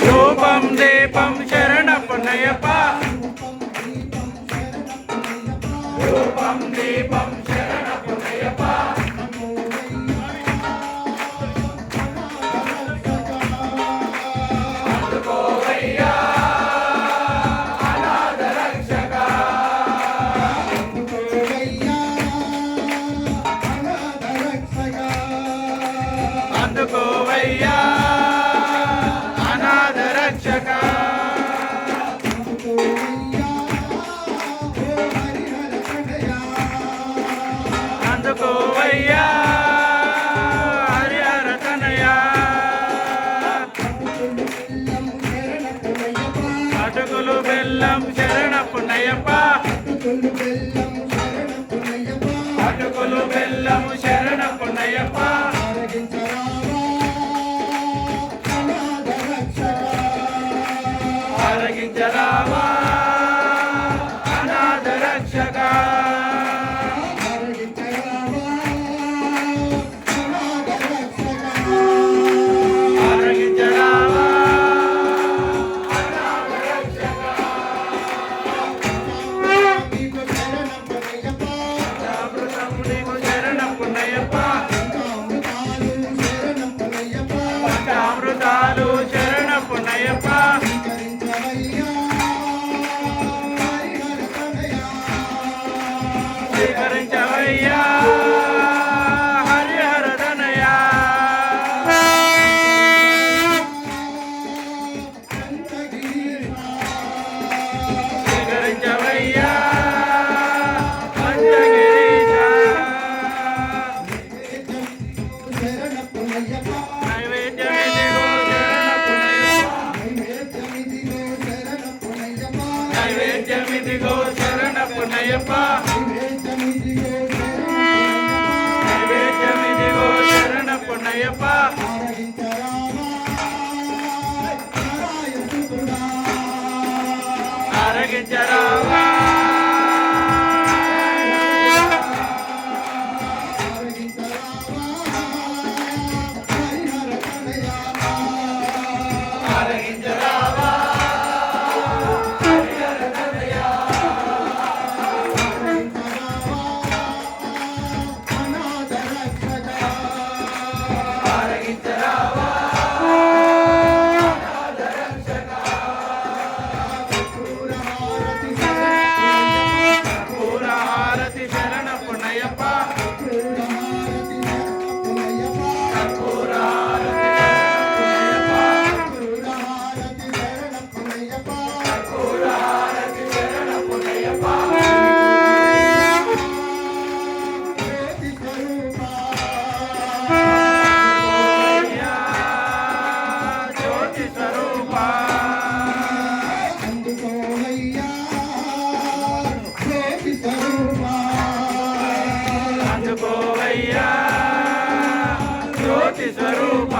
రూపం దీపం శరణపనయ్యప్ప రూపం దీపం శరణపనయ్యప్ప అందుకోవయ్యా అనాథ రక్షక అందుకోవయ్యా అనాథ రక్షక అందుకోవయ్యా హరిహర తనయ అటుకులు బెల్లం శరణపునయ్యప్ప అటుకులు బెల్లం శరణపునయ్యప్ప ఆరగించరావా అనాథ రక్షక ఆరగించరావా అనాథ రక్షక అమృతం నీకు శరణపునయ్యప్ప పంచామృతాలు శరణపునయ్యప్ప స్వీకరించవయ్యా హరిహర తనయ స్వీకరించవయ్యా పంచగిరీశ నైవేద్యమిదిగో శరణపునయ్యప్ప నైవేద్యమిదిగో శరణపునయ్యప్ప ఆరగించరావా ఆరగించరావా అందుకోవయ్యా జ్యోతి స్వరూప